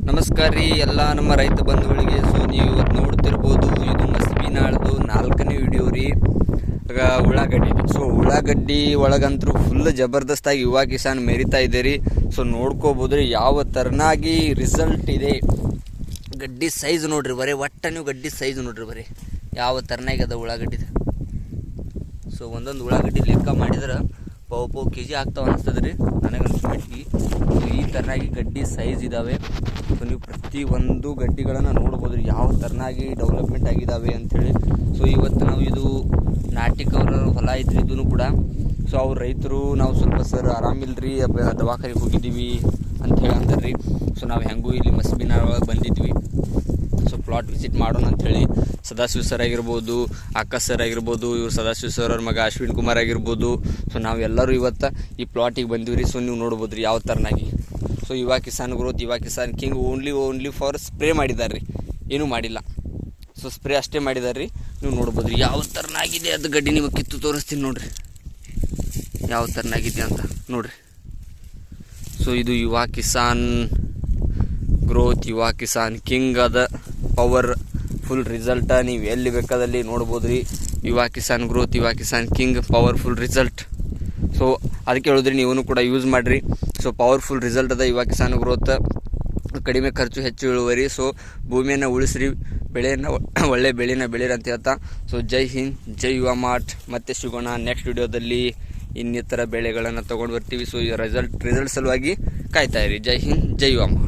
ನಮಸ್ಕಾರ ರೀ ಎಲ್ಲ ನಮ್ಮ ರೈತ ಬಂಧುಗಳಿಗೆ. ಸೊ ನೀವು ಇವತ್ತು ನೋಡ್ತಿರ್ಬೋದು, ಇದು ಮಸ್ಬಿನಾಳ್ದು 4ನೇ ವಿಡಿಯೋ ರೀ. ಉಳ್ಳಾಗಡ್ಡಿ. ಸೊ ಉಳ್ಳಾಗಡ್ಡಿ ಒಳಗಂತೂ ಫುಲ್ ಜಬರ್ದಸ್ತಾಗಿ ಯುವ ಕಿಸಾನ್ ಮೆರಿತಾ ಇದೆ ರೀ. ಸೊ ನೋಡ್ಕೋಬೋದ್ರಿ ಯಾವ ಥರನಾಗಿ ರಿಸಲ್ಟ್ ಇದೆ. ಗಡ್ಡಿ ಸೈಜ್ ನೋಡ್ರಿ, ಬರೀ ಒಟ್ಟ ನೀವು ಗಡ್ಡಿ ಸೈಜ್ ನೋಡ್ರಿ, ಬರೀ ಯಾವ ಥರನಾಗಿ ಅದ ಉಳ್ಳಾಗಡ್ಡಿದು. ಸೊ ಒಂದೊಂದು ಉಳ್ಳಾಗಡ್ಡಿ ಲೆಕ್ಕ ಮಾಡಿದ್ರೆ ಪಾವು ಕೆ ಜಿ ಆಗ್ತಾವ ಅನಿಸ್ತದೆ ರೀ ನನಗನ್ಸ್ಬಿಟ್ಟು. ಸೊ ಈ ಥರನಾಗಿ ಗಡ್ಡಿ ಸೈಜ್ ಇದ್ದಾವೆ. ಸೊ ನೀವು ಪ್ರತಿ ಒಂದು ಗಡ್ಡಿಗಳನ್ನು ನೋಡ್ಬೋದು ರೀ ಯಾವ ಥರನಾಗಿ ಡೆವಲಪ್ಮೆಂಟ್ ಆಗಿದ್ದಾವೆ ಅಂಥೇಳಿ. ಸೊ ಇವತ್ತು ನಾವು ಇದು ನಾಟಿಕವ್ರ ಹೊಲ ಐತ್ರಿ ಇದೂ ಕೂಡ. ಸೊ ಅವ್ರ ರೈತರು ನಾವು ಸ್ವಲ್ಪ ಸರ್ ಆರಾಮಿಲ್ರಿ, ದವಾಖಾನೆಗೆ ಹೋಗಿದ್ದೀವಿ ಅಂಥೇಳಿ ಅಂತಾರೆ ರೀ. ಸೊ ನಾವು ಹೆಂಗೂ ಇಲ್ಲಿ ಮಸ್ಬಿನಾಳ್ ಒಳಗೆ ಬಂದಿದ್ವಿ. ಸೊ ಪ್ಲಾಟ್ ವಿಸಿಟ್ ಮಾಡೋಣ ಅಂಥೇಳಿ ಸದಾಶಿವ ಸರ್ ಆಗಿರ್ಬೋದು, ಆಕಾಶ್ ಸರ್ ಆಗಿರ್ಬೋದು, ಇವ್ರು ಸದಾಶಿವ ಸರ್ ಅವ್ರ ಮಗ ಅಶ್ವಿನ್ ಕುಮಾರ್ ಆಗಿರ್ಬೋದು. ಸೊ ನಾವೆಲ್ಲರೂ ಇವತ್ತು ಈ ಪ್ಲಾಟಿಗೆ ಬಂದಿವಿ ರೀ. ಸೊ ನೀವು ನೋಡ್ಬೋದು ರೀ ಯಾವ ಥರನಾಗಿ. ಸೊ ಯುವ ಕಿಸಾನ್ ಗ್ರೋತ್, ಯುವ Kisan king only for spray ಮಾಡಿದ್ದಾರೆ ರೀ, ಏನೂ ಮಾಡಿಲ್ಲ. ಸೊ ಸ್ಪ್ರೇ ಅಷ್ಟೇ ಮಾಡಿದ್ದಾರೆ ರೀ. ನೀವು ನೋಡ್ಬೋದು ರೀ ಯಾವ ಥರನಾಗಿದೆ ಅದು ಗಡ್ಡಿ. ನಿಮಗೆ ಕಿತ್ತು ತೋರಿಸ್ತೀನಿ ನೋಡಿರಿ ಯಾವ ಥರನಾಗಿದೆ ಅಂತ ನೋಡಿರಿ. ಸೊ ಇದು ಯುವ ಕಿಸಾನ್ ಗ್ರೋತ್, ಯುವ ಕಿಸಾನ್ ಕಿಂಗ್ ಅದ ಪವರ್ ಫುಲ್ ರಿಸಲ್ಟ ನೀವು ಎಲ್ಲಿ ಬೇಕಾದಲ್ಲಿ ನೋಡ್ಬೋದು ರೀ. ಯುವ ಕಿಸಾನ್ ಗ್ರೋತ್, ಯುವ Kisan king powerful result. So ಅದಕ್ಕೆ ಹೇಳಿದ್ರಿ ನೀವು ಕೂಡ ಯೂಸ್ ಮಾಡಿರಿ. ಸೊ ಪವರ್ಫುಲ್ ರಿಸಲ್ಟ್ ಅದ ಯುವ ಕಿಸಾನ್ ಗ್ರೋತ್. ಕಡಿಮೆ ಖರ್ಚು ಹೆಚ್ಚು ಇಳುವರಿ. ಸೊ ಭೂಮಿಯನ್ನು ಉಳಿಸ್ರಿ, ಬೆಳೆಯನ್ನು ಒಳ್ಳೆ ಬೆಳೆನ ಬೆಳೀರಿ ಅಂತ ಹೇಳ್ತಾ. ಸೊ ಜೈ ಹಿಂದ್, ಜೈ ಯುವ ಮಾರ್ಟ್. ಮತ್ತೆ ಸಿಗೋಣ ನೆಕ್ಸ್ಟ್ ವಿಡಿಯೋದಲ್ಲಿ. ಇನ್ನಿತರ ಬೆಳೆಗಳನ್ನು ತೊಗೊಂಡು ಬರ್ತೀವಿ. ಸೊ ರಿಸಲ್ಟ್ ಸಲುವಾಗಿ ಕಾಯ್ತಾ ಇರಿ. ಜೈ ಹಿಂದ್, ಜೈ ಯುವ ಮಾರ್ಟ್.